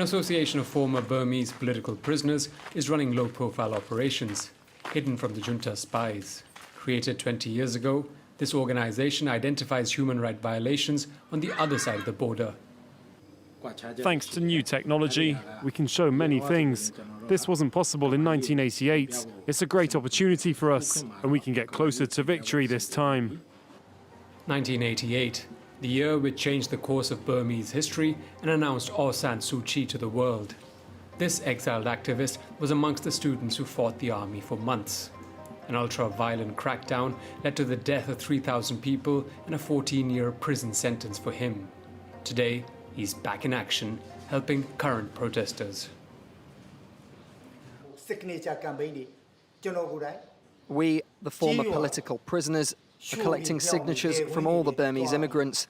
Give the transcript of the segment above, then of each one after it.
An association of former Burmese political prisoners is running low-profile operations, hidden from the junta's spies. Created 20 years ago, this organization identifies human rights violations on the other side of the border. Thanks to new technology, we can show many things. This wasn't possible in 1988. It's a great opportunity for us, and we can get closer to victory this time. 1988, the year which changed the course of Burmese history and announced Aung San Suu Kyi to the world. This exiled activist was amongst the students who fought the army for months. An ultra-violent crackdown led to the death of 3,000 people and a 14-year prison sentence for him. Today, he's back in action, helping current protesters. We, the former political prisoners, are collecting signatures from all the Burmese immigrants.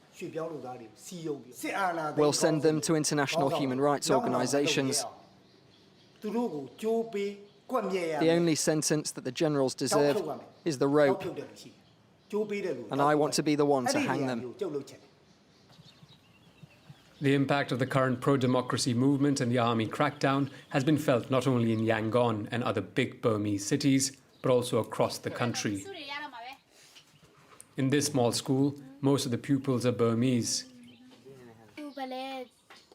We'll send them to international human rights organizations. The only sentence that the generals deserve is the rope, and I want to be the one to hang them. The impact of the current pro-democracy movement and the army crackdown has been felt not only in Yangon and other big Burmese cities, but also across the country. In this small school, most of the pupils are Burmese.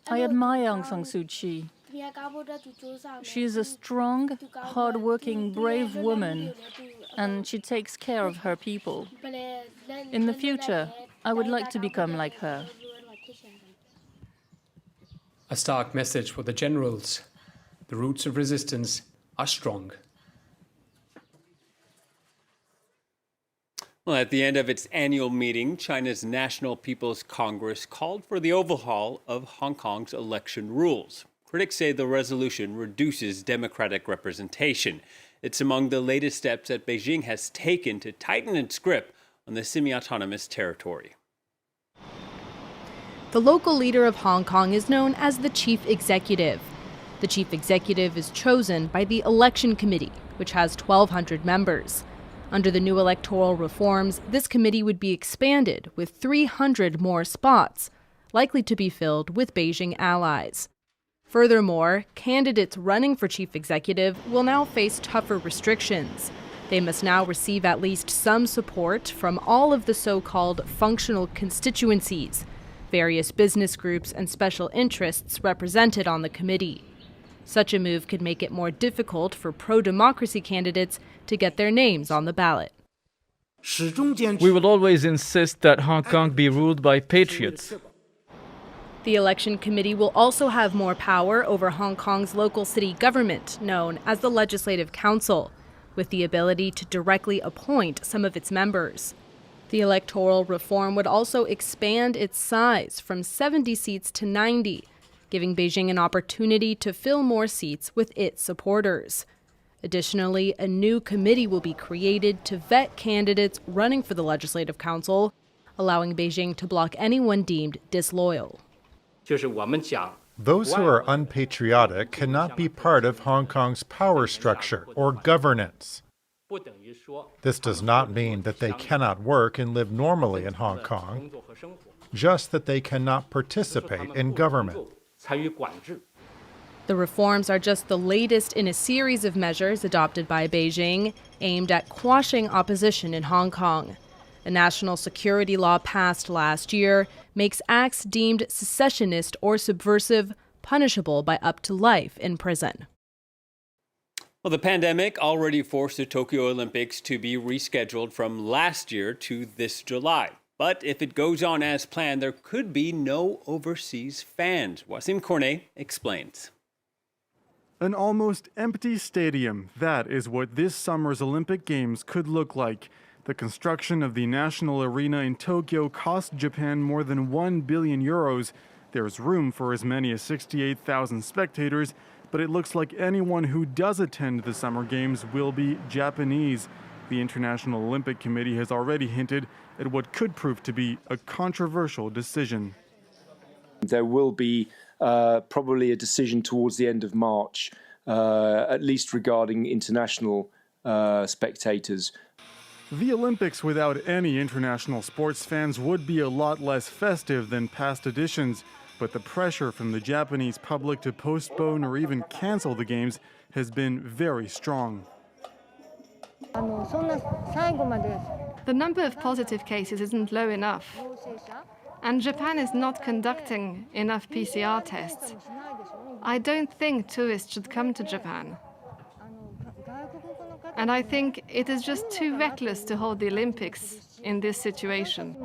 I admire Aung San Suu Kyi. She is a strong, hard-working, brave woman, and she takes care of her people. In the future, I would like to become like her. A stark message for the generals. The roots of resistance are strong. Well, at the end of its annual meeting, China's National People's Congress called for the overhaul of Hong Kong's election rules. Critics say the resolution reduces democratic representation. It's among the latest steps that Beijing has taken to tighten its grip on the semi-autonomous territory. The local leader of Hong Kong is known as the Chief Executive. The Chief Executive is chosen by the Election Committee, which has 1,200 members. Under the new electoral reforms, this committee would be expanded with 300 more spots, likely to be filled with Beijing allies. Furthermore, candidates running for chief executive will now face tougher restrictions. They must now receive at least some support from all of the so-called functional constituencies, various business groups and special interests represented on the committee. Such a move could make it more difficult for pro-democracy candidates to get their names on the ballot. We will always insist that Hong Kong be ruled by patriots. The election committee will also have more power over Hong Kong's local city government, known as the Legislative Council, with the ability to directly appoint some of its members. The electoral reform would also expand its size from 70 seats to 90, giving Beijing an opportunity to fill more seats with its supporters. Additionally, a new committee will be created to vet candidates running for the Legislative Council, allowing Beijing to block anyone deemed disloyal. Those who are unpatriotic cannot be part of Hong Kong's power structure or governance. This does not mean that they cannot work and live normally in Hong Kong, just that they cannot participate in government. The reforms are just the latest in a series of measures adopted by Beijing aimed at quashing opposition in Hong Kong. A national security law passed last year makes acts deemed secessionist or subversive punishable by up to life in prison. Well, the pandemic already forced the Tokyo Olympics to be rescheduled from last year to this July. But if it goes on as planned, there could be no overseas fans. Wasim Cornet explains. An almost empty stadium. That is what this summer's Olympic Games could look like. The construction of the national arena in Tokyo cost Japan more than 1 billion euros. There's room for as many as 68,000 spectators, but it looks like anyone who does attend the Summer Games will be Japanese. The International Olympic Committee has already hinted at what could prove to be a controversial decision. There will be probably a decision towards the end of March, at least regarding international spectators. The Olympics without any international sports fans would be a lot less festive than past editions. but the pressure from the Japanese public to postpone or even cancel the games has been very strong. The number of positive cases isn't low enough, and Japan is not conducting enough PCR tests. I don't think tourists should come to Japan. And I think it is just too reckless to hold the Olympics in this situation.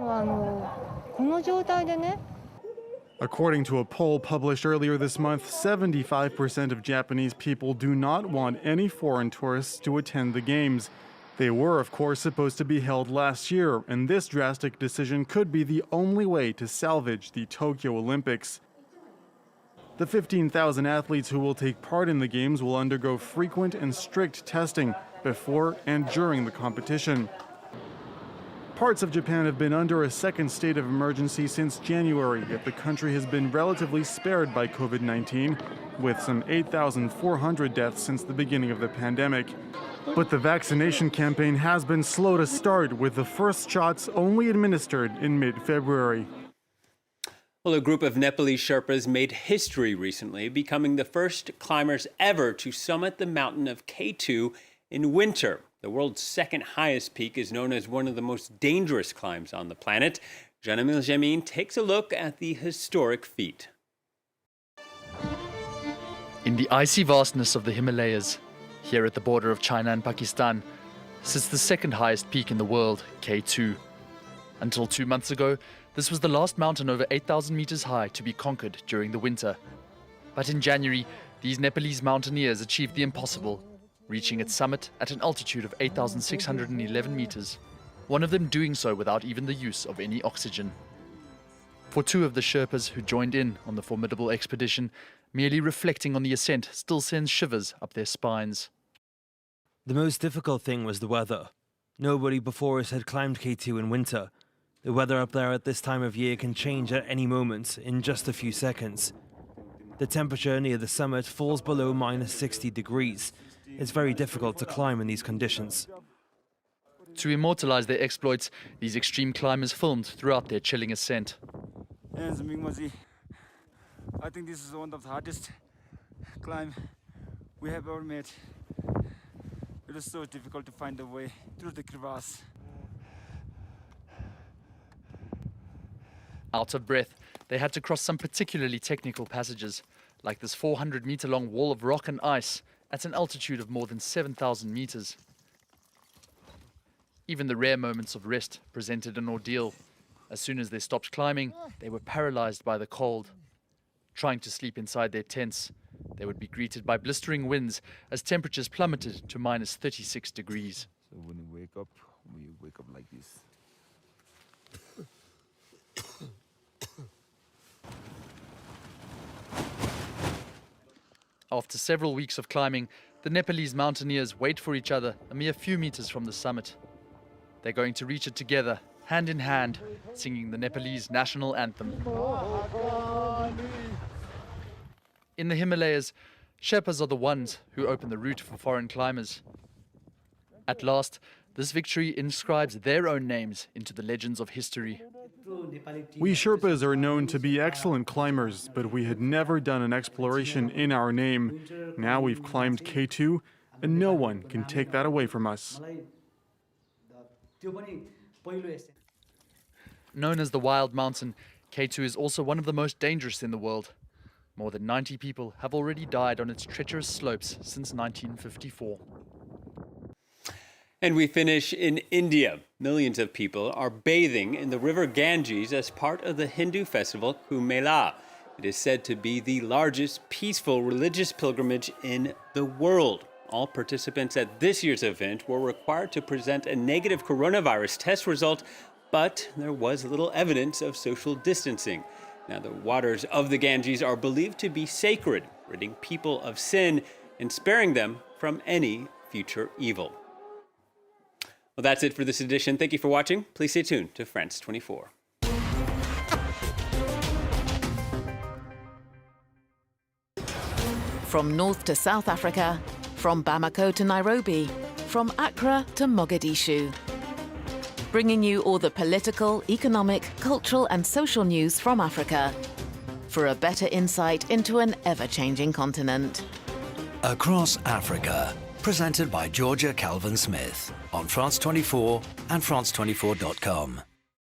According to a poll published earlier this month, 75% of Japanese people do not want any foreign tourists to attend the games. They were, of course, supposed to be held last year, and this drastic decision could be the only way to salvage the Tokyo Olympics. The 15,000 athletes who will take part in the games will undergo frequent and strict testing before and during the competition. Parts of Japan have been under a second state of emergency since January, yet the country has been relatively spared by COVID-19, with some 8,400 deaths since the beginning of the pandemic. But the vaccination campaign has been slow to start, with the first shots only administered in mid-February. Well, a group of Nepalese Sherpas made history recently, becoming the first climbers ever to summit the mountain of K2 in winter. The world's second highest peak is known as one of the most dangerous climbs on the planet. Janamil Jamin takes a look at the historic feat. In the icy vastness of the Himalayas, here at the border of China and Pakistan, sits the second highest peak in the world, K2. Until 2 months ago, this was the last mountain over 8,000 meters high to be conquered during the winter. But in January, these Nepalese mountaineers achieved the impossible, reaching its summit at an altitude of 8,611 meters, one of them doing so without even the use of any oxygen. For two of the Sherpas who joined in on the formidable expedition, merely reflecting on the ascent still sends shivers up their spines. The most difficult thing was the weather. Nobody before us had climbed K2 in winter. The weather up there at this time of year can change at any moment in just a few seconds. The temperature near the summit falls below minus 60 degrees. It's very difficult to climb in these conditions. To immortalize their exploits, these extreme climbers filmed throughout their chilling ascent. I think this is one of the hardest climb we have ever made. It was so difficult to find a way through the crevasse. Out of breath, they had to cross some particularly technical passages, like this 400-meter-long wall of rock and ice at an altitude of more than 7,000 meters. Even the rare moments of rest presented an ordeal. As soon as they stopped climbing, they were paralyzed by the cold. Trying to sleep inside their tents, they would be greeted by blistering winds as temperatures plummeted to minus 36 degrees. So when you wake up like this. After several weeks of climbing, the Nepalese mountaineers wait for each other a mere few meters from the summit. They're going to reach it together, hand in hand, singing the Nepalese national anthem. In the Himalayas, Sherpas are the ones who open the route for foreign climbers. At last, this victory inscribes their own names into the legends of history. We Sherpas are known to be excellent climbers, but we had never done an exploration in our name. Now we've climbed K2, and no one can take that away from us. Known as the Wild Mountain, K2 is also one of the most dangerous in the world. More than 90 people have already died on its treacherous slopes since 1954. And we finish in India. Millions of people are bathing in the river Ganges as part of the Hindu festival Kumbh Mela. It is said to be the largest peaceful religious pilgrimage in the world. All participants at this year's event were required to present a negative coronavirus test result, but there was little evidence of social distancing. Now, the waters of the Ganges are believed to be sacred, ridding people of sin and sparing them from any future evil. Well, that's it for this edition. Thank you for watching. Please stay tuned to France 24. From North to South Africa, from Bamako to Nairobi, from Accra to Mogadishu. Bringing you all the political, economic, cultural and social news from Africa. for a better insight into an ever-changing continent. Across Africa, presented by Georgia Calvin-Smith on France 24 and France24.com.